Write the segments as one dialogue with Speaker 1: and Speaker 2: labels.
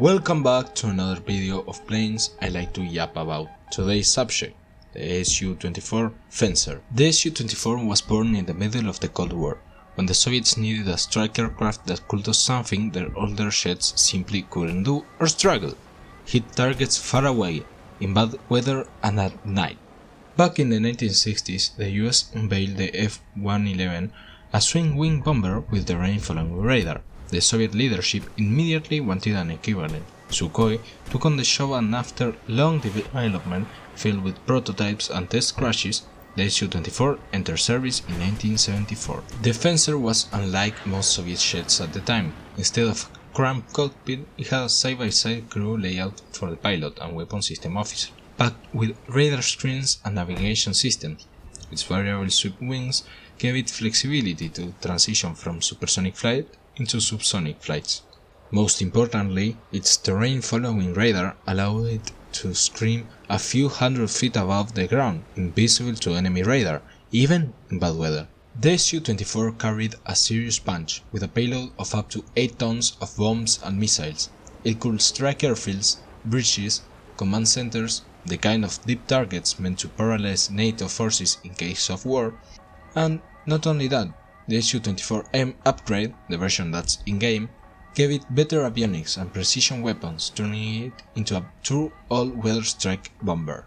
Speaker 1: Welcome back to another video of planes I like to yap about. Today's subject, the Su-24 Fencer. The Su-24 was born in the middle of the Cold War, when the Soviets needed a strike aircraft that could do something their older jets simply couldn't do or struggle: hit targets far away, in bad weather and at night. Back in the 1960s, the US unveiled the F-111, a swing-wing bomber with the rain-following radar. The Soviet leadership immediately wanted an equivalent. Sukhoi took on the show, and after long development filled with prototypes and test crashes, the Su-24 entered service in 1974. The Fencer was unlike most Soviet jets at the time. Instead of a cramped cockpit, it had a side-by-side crew layout for the pilot and weapon system officer, packed with radar screens and navigation systems. Its variable sweep wings gave it flexibility to transition from supersonic flight into subsonic flights. Most importantly, its terrain-following radar allowed it to scream a few hundred feet above the ground, invisible to enemy radar, even in bad weather. The Su-24 carried a serious punch, with a payload of up to 8 tons of bombs and missiles. It could strike airfields, bridges, command centers, the kind of deep targets meant to paralyze NATO forces in case of war, and not only that, the Su-24M upgrade, the version that's in-game, gave it better avionics and precision weapons, turning it into a true all-weather strike bomber.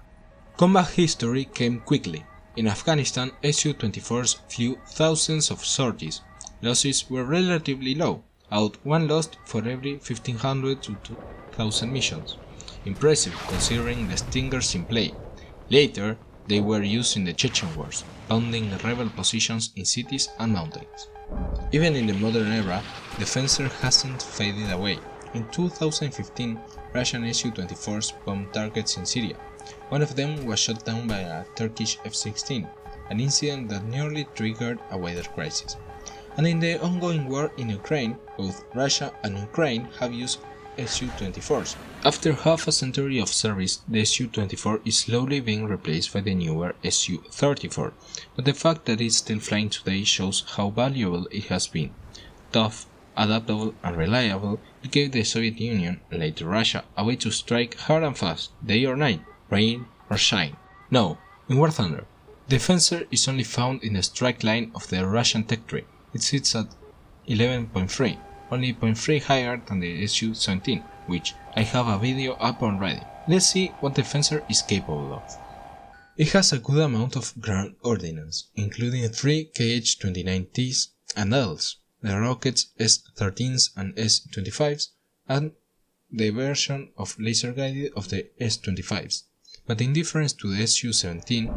Speaker 1: Combat history came quickly. In Afghanistan, Su-24s flew thousands of sorties. Losses were relatively low, about one lost for every 1500 to 2000 missions. Impressive considering the stingers in play. Later, they were used in the Chechen wars, pounding rebel positions in cities and mountains. Even in the modern era, the Fencer hasn't faded away. In 2015, Russian Su-24s bombed targets in Syria. One of them was shot down by a Turkish F-16, an incident that nearly triggered a wider crisis. And in the ongoing war in Ukraine, both Russia and Ukraine have used Su-24s. After half a century of service, the Su-24 is slowly being replaced by the newer Su-34, but the fact that it's still flying today shows how valuable it has been. Tough, adaptable and reliable, it gave the Soviet Union, and later Russia, a way to strike hard and fast, day or night, rain or shine. No, in War Thunder, the Fencer is only found in the strike line of the Russian tech tree. It sits at 11.3. only 0.3 higher than the Su-17, which I have a video up already. Let's see what the Fencer is capable of. It has a good amount of ground ordnance, including 3 Kh-29Ts and Ls, the rockets S-13s and S-25s, and the version of laser-guided of the S-25s. But in difference to the Su-17,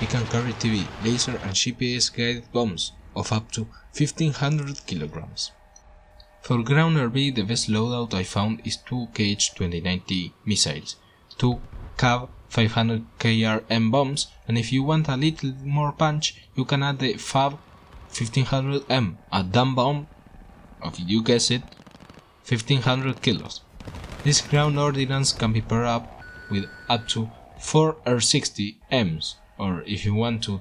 Speaker 1: it can carry TV, laser and GPS-guided bombs of up to 1500 kilograms. For ground RV, the best loadout I found is 2 Kh-29T missiles, 2 CAV 500 KRM bombs, and if you want a little more punch, you can add the FAB 1500M, a dumb bomb of, you guessed it, 1500 kilos. This ground ordnance can be paired up with up to 4 R-60Ms, or if you want to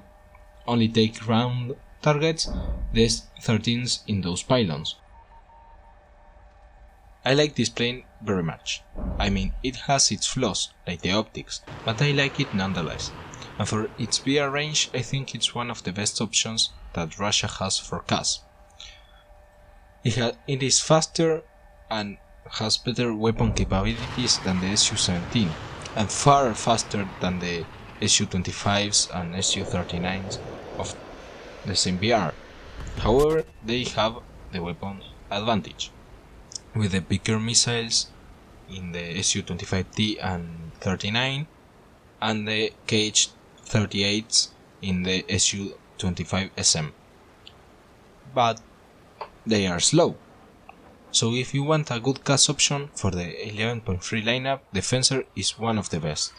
Speaker 1: only take ground targets, the S-13s in those pylons. I like this plane very much. I mean, it has its flaws, like the optics, but I like it nonetheless. And for its VR range, I think it's one of the best options that Russia has for CAS. It is faster and has better weapon capabilities than the Su-17, and far faster than the Su-25s and Su-39s of the same VR. However, they have the weapon advantage, with the bigger missiles in the Su-25T and 39 and the Kh-38s in the Su-25SM. But they are slow. So if you want a good CAS option for the 11.3 lineup, the Fencer is one of the best.